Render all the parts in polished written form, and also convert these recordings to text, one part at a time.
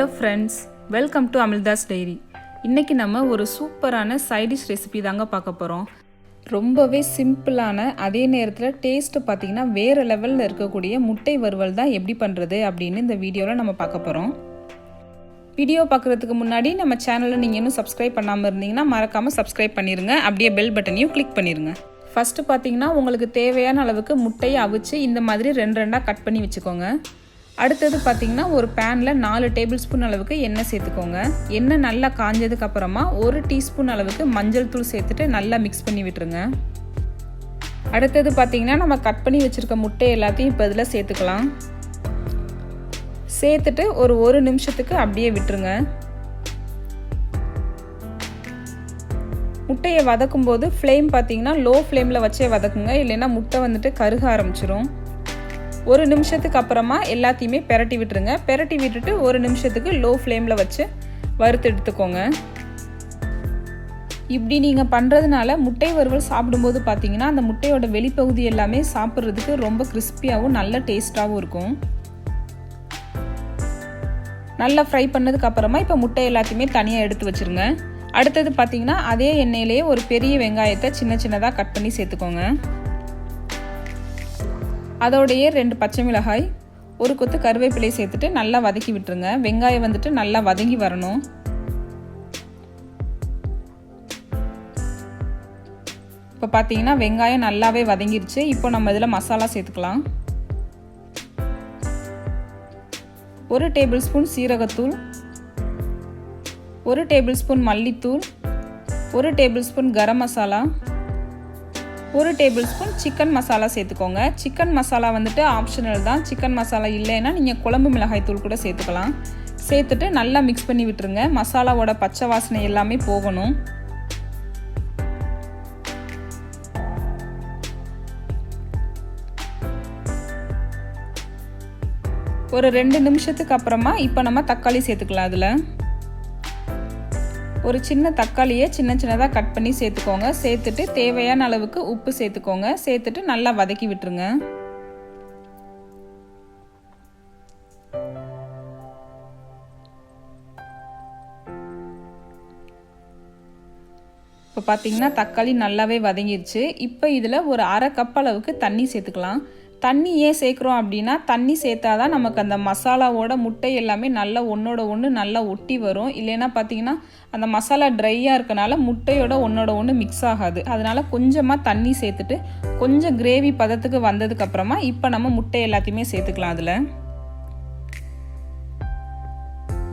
Hello friends, welcome to அமில்தாஸ் diary. இன்றைக்கி நம்ம ஒரு சூப்பரான சைடிஷ் ரெசிபி தாங்க பார்க்க போகிறோம். ரொம்பவே சிம்பிளான, அதே நேரத்தில் டேஸ்ட்டு பார்த்திங்கன்னா வேறு லெவலில் இருக்கக்கூடிய முட்டை வறுவல் தான் எப்படி பண்ணுறது அப்படின்னு இந்த வீடியோவில் நம்ம பார்க்க போகிறோம். வீடியோ பார்க்குறதுக்கு முன்னாடி நம்ம சேனலில் நீங்கள் இன்னும் சப்ஸ்கிரைப் பண்ணாமல் இருந்தீங்கன்னா மறக்காமல் சப்ஸ்கிரைப் பண்ணிடுங்க. அப்படியே பெல் பட்டனையும் கிளிக் பண்ணிடுங்க. ஃபஸ்ட்டு பார்த்திங்கன்னா உங்களுக்கு தேவையான அளவுக்கு முட்டையை அவிச்சு இந்த மாதிரி ரெண்டாக கட் பண்ணி வச்சுக்கோங்க. அடுத்தது பார்த்திங்கன்னா ஒரு பேனில் 4 டேபிள் ஸ்பூன் அளவுக்கு எண்ணெய் சேர்த்துக்கோங்க. எண்ணெய் நல்லா காஞ்சதுக்கு அப்புறமா 1 டீஸ்பூன் அளவுக்கு மஞ்சள் தூள் சேர்த்துட்டு நல்லா மிக்ஸ் பண்ணி விட்டுருங்க. அடுத்தது பார்த்திங்கன்னா நம்ம கட் பண்ணி வச்சுருக்க முட்டை எல்லாத்தையும் இப்போ இதில் சேர்த்துக்கலாம். சேர்த்துட்டு ஒரு நிமிஷத்துக்கு அப்படியே விட்டுருங்க. முட்டையை வதக்கும் போது ஃப்ளேம் பார்த்திங்கன்னா லோ ஃப்ளேமில் வச்சே வதக்குங்க, இல்லைன்னா முட்டை வந்துட்டு கருக ஆரம்பிச்சிரும். 1 நிமிஷத்துக்கு அப்புறமா எல்லாத்தையுமே பெரட்டி விட்டுருங்க. பெரட்டி விட்டுட்டு 1 நிமிஷத்துக்கு லோ ஃப்ளேமில் வச்சு வறுத்து எடுத்துக்கோங்க. இப்படி நீங்கள் பண்ணுறதுனால முட்டை வறுவல் சாப்பிடும்போது பார்த்தீங்கன்னா அந்த முட்டையோட வெளிப்பகுதி எல்லாமே சாப்பிட்றதுக்கு ரொம்ப கிறிஸ்பியாகவும் நல்ல டேஸ்ட்டாகவும் இருக்கும். நல்லா ஃப்ரை பண்ணதுக்கு அப்புறமா இப்போ முட்டை எல்லாத்தையுமே தனியாக எடுத்து வச்சுருங்க. அடுத்தது பார்த்தீங்கன்னா அதே எண்ணெயிலேயே ஒரு பெரிய வெங்காயத்தை சின்னதாக கட் பண்ணி சேர்த்துக்கோங்க. அதோடையே 2 பச்சை மிளகாய், ஒரு கொத்து கருவேப்பிலை சேர்த்துட்டு நல்லா வதக்கி விட்டுருங்க. வெங்காயம் வந்துட்டு நல்லா வதங்கி வரணும். இப்போ பார்த்தீங்கன்னா வெங்காயம் நல்லாவே வதங்கிருச்சு. இப்போ நம்ம இதில் மசாலா சேர்த்துக்கலாம். 1 டேபிள் ஸ்பூன் சீரகத்தூள், 1 டேபிள் ஸ்பூன் மல்லித்தூள், 1 tablespoon garam masala, 1 tablespoon chicken masala சேர்த்துக்கோங்க. சிக்கன் மசாலா வந்துட்டு ஆப்ஷனல் தான். சிக்கன் மசாலா இல்லைன்னா நீங்கள் குழம்பு மிளகாய் தூள் கூட சேர்த்துக்கலாம். சேர்த்துட்டு நல்லா மிக்ஸ் பண்ணி விட்டுருங்க. மசாலாவோட பச்சை வாசனை எல்லாமே போகணும். ஒரு 2 நிமிஷத்துக்கு அப்புறமா இப்போ நம்ம தக்காளி சேர்த்துக்கலாம். அதில் ஒரு சின்ன தக்காளியை சின்னதாக கட் பண்ணி சேர்த்துக்கோங்க. சேர்த்துட்டு தேவையான அளவுக்கு உப்பு சேர்த்துக்கோங்க. சேர்த்துட்டு நல்லா வதக்கி விட்டுருங்க. இப்போ பார்த்தீங்கன்னா தக்காளி நல்லாவே வதங்கிருச்சு. இப்போ இதில் ஒரு 1/2 கப் அளவுக்கு தண்ணி சேர்த்துக்கலாம். தண்ணி ஏன் சேர்க்குறோம் அப்படின்னா, தண்ணி சேர்த்தா தான் நமக்கு அந்த மசாலாவோட முட்டை எல்லாமே நல்லா ஒன்றோட ஒன்று நல்லா ஒட்டி வரும். இல்லைன்னா பார்த்தீங்கன்னா அந்த மசாலா ட்ரையாக இருக்கனால முட்டையோட ஒன்றோட ஒன்று மிக்ஸ் ஆகாது. அதனால் கொஞ்சமாக தண்ணி சேர்த்துட்டு கொஞ்சம் கிரேவி பதத்துக்கு வந்ததுக்கப்புறமா இப்போ நம்ம முட்டை எல்லாத்தையுமே சேர்த்துக்கலாம். அதில்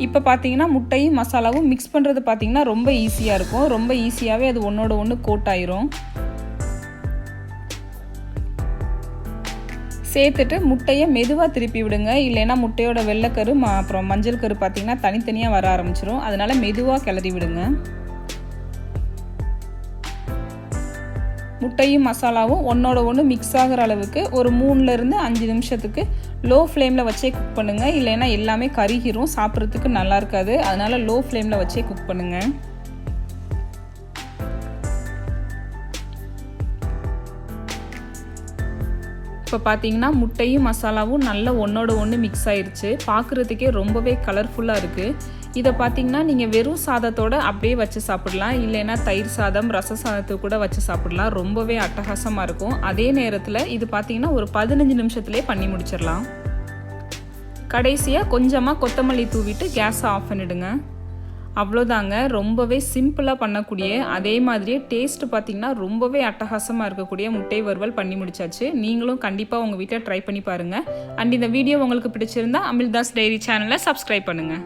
இப்போ பார்த்தீங்கன்னா முட்டையும் மசாலாவும் மிக்ஸ் பண்ணுறது பார்த்தீங்கன்னா ரொம்ப ஈஸியாக இருக்கும். ரொம்ப ஈஸியாகவே அது ஒன்றோட ஒன்று கோட் ஆயிரும். சேர்த்துட்டு முட்டையை மெதுவாக திருப்பி விடுங்க. இல்லைன்னா முட்டையோட வெள்ளைக்கரு அப்புறம் மஞ்சள் கரு பார்த்திங்கன்னா தனித்தனியாக வர ஆரம்பிச்சிரும். அதனால் மெதுவாக கிளறி விடுங்க. முட்டையும் மசாலாவும் ஒன்றோட ஒன்று மிக்ஸ் ஆகிற அளவுக்கு ஒரு 3லேருந்து 5 நிமிஷத்துக்கு லோ ஃப்ளேமில் வச்சே குக் பண்ணுங்கள். இல்லைன்னா எல்லாமே கருகிரும், சாப்பிட்றதுக்கு நல்லா இருக்காது. அதனால் லோ ஃப்ளேமில் வச்சே குக் பண்ணுங்கள். இப்போ பார்த்தீங்கன்னா முட்டையும் மசாலாவும் நல்லா ஒன்றோட ஒன்று மிக்ஸ் ஆயிடுச்சு. பார்க்குறதுக்கே ரொம்பவே கலர்ஃபுல்லாக இருக்குது. இதை பார்த்தீங்கன்னா நீங்கள் வெறும் சாதத்தோடு அப்படியே வச்சு சாப்பிடலாம். இல்லைன்னா தயிர் சாதம், ரச சாதத்துக்கு கூட வச்சு சாப்பிடலாம். ரொம்பவே அட்டகாசமாக இருக்கும். அதே நேரத்தில் இது பார்த்தீங்கன்னா ஒரு 15 நிமிஷத்துலேயே பண்ணி முடிச்சிடலாம். கடைசியாக கொஞ்சமாக கொத்தமல்லி தூவிட்டு கேஸை ஆஃப் பண்ணிவிடுங்க. அவ்வளோதாங்க. ரொம்பவே சிம்பிளாக பண்ணக்கூடிய, அதே மாதிரியே டேஸ்ட்டு பார்த்திங்கன்னா ரொம்பவே அட்டகாசமாக இருக்கக்கூடிய முட்டை வறுவல் பண்ணி முடிச்சாச்சு. நீங்களும் கண்டிப்பாக உங்கள் வீட்டில் ட்ரை பண்ணி பாருங்கள். அண்ட் இந்த வீடியோ உங்களுக்கு பிடிச்சிருந்தா அமில்தாஸ் டைரி சேனலை சப்ஸ்கிரைப் பண்ணுங்கள்.